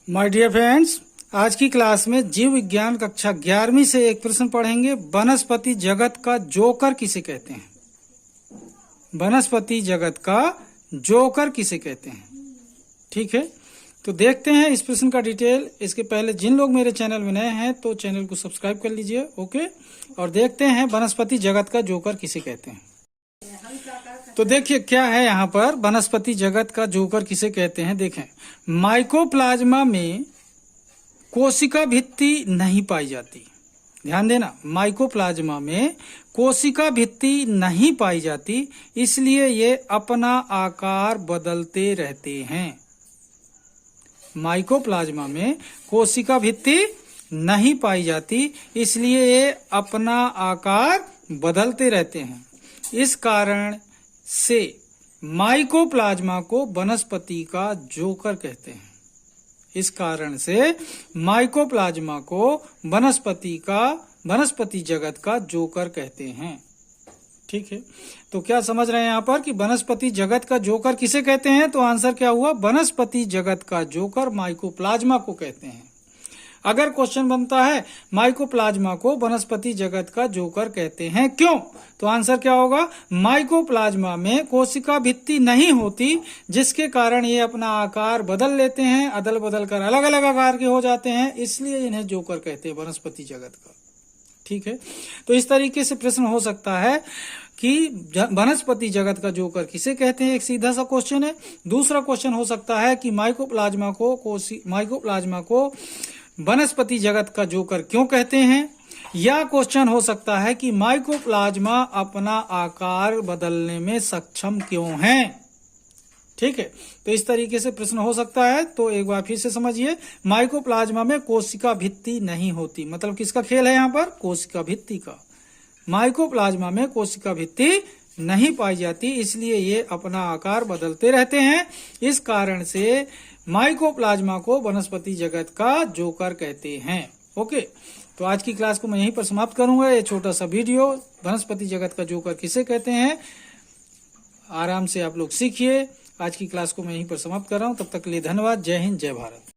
My dear friends, आज की class में जीव विज्ञान कक्षा 11वीं से एक प्रश्न पढ़ेंगे। वनस्पति जगत का जोकर किसे कहते हैं? वनस्पति जगत का जोकर किसे कहते हैं? ठीक है, तो देखते हैं इस प्रश्न का डिटेल। इसके पहले जिन लोग मेरे चैनल में नए हैं तो चैनल को सब्सक्राइब कर लीजिए। ओके, और देखते हैं वनस्पति जगत का जोकर किसे कहते हैं। तो देखिए क्या है यहाँ पर, वनस्पति जगत का जोकर किसे कहते हैं। देखें, माइकोप्लाज्मा में कोशिका भित्ति नहीं पाई जाती। ध्यान देना, माइकोप्लाज्मा में कोशिका भित्ति नहीं पाई जाती, इसलिए ये अपना आकार बदलते रहते हैं। माइकोप्लाज्मा में कोशिका भित्ति नहीं पाई जाती, इसलिए ये अपना आकार बदलते रहते हैं। इस कारण से माइकोप्लाज्मा को वनस्पति का जोकर कहते हैं। इस कारण से माइकोप्लाज्मा को वनस्पति जगत का जोकर कहते हैं। ठीक है, तो क्या समझ रहे हैं यहाँ पर कि वनस्पति जगत का जोकर किसे कहते हैं? तो आंसर क्या हुआ, वनस्पति जगत का जोकर माइकोप्लाज्मा को कहते हैं। अगर क्वेश्चन बनता है माइकोप्लाज्मा को वनस्पति जगत का जोकर कहते हैं क्यों, तो आंसर क्या होगा, माइकोप्लाज्मा में कोशिका भित्ति नहीं होती, जिसके कारण ये अपना आकार बदल लेते हैं, अदल बदल कर अलग अलग आकार के हो जाते हैं, इसलिए इन्हें जोकर कहते हैं, वनस्पति जगत का। ठीक है, तो इस तरीके से प्रश्न हो सकता है कि वनस्पति जगत का जोकर किसे कहते हैं, एक सीधा सा क्वेश्चन है। दूसरा क्वेश्चन हो सकता है कि माइकोप्लाज्मा को वनस्पति जगत का जोकर क्यों कहते हैं, या क्वेश्चन हो सकता है कि माइकोप्लाज्मा अपना आकार बदलने में सक्षम क्यों है। ठीक है, तो इस तरीके से प्रश्न हो सकता है। तो एक बार फिर से समझिए, माइकोप्लाज्मा में कोशिका भित्ति नहीं होती, मतलब किसका खेल है यहाँ पर, कोशिका भित्ति का। माइकोप्लाज्मा में कोशिका भित्ति नहीं पाई जाती, इसलिए ये अपना आकार बदलते रहते हैं। इस कारण से माइकोप्लाज्मा को वनस्पति जगत का जोकर कहते हैं। ओके, तो आज की क्लास को मैं यहीं पर समाप्त करूंगा। ये छोटा सा वीडियो, वनस्पति जगत का जोकर किसे कहते हैं, आराम से आप लोग सीखिए। आज की क्लास को मैं यहीं पर समाप्त कर रहा हूं। तब तक के लिए धन्यवाद। जय हिंद, जय भारत।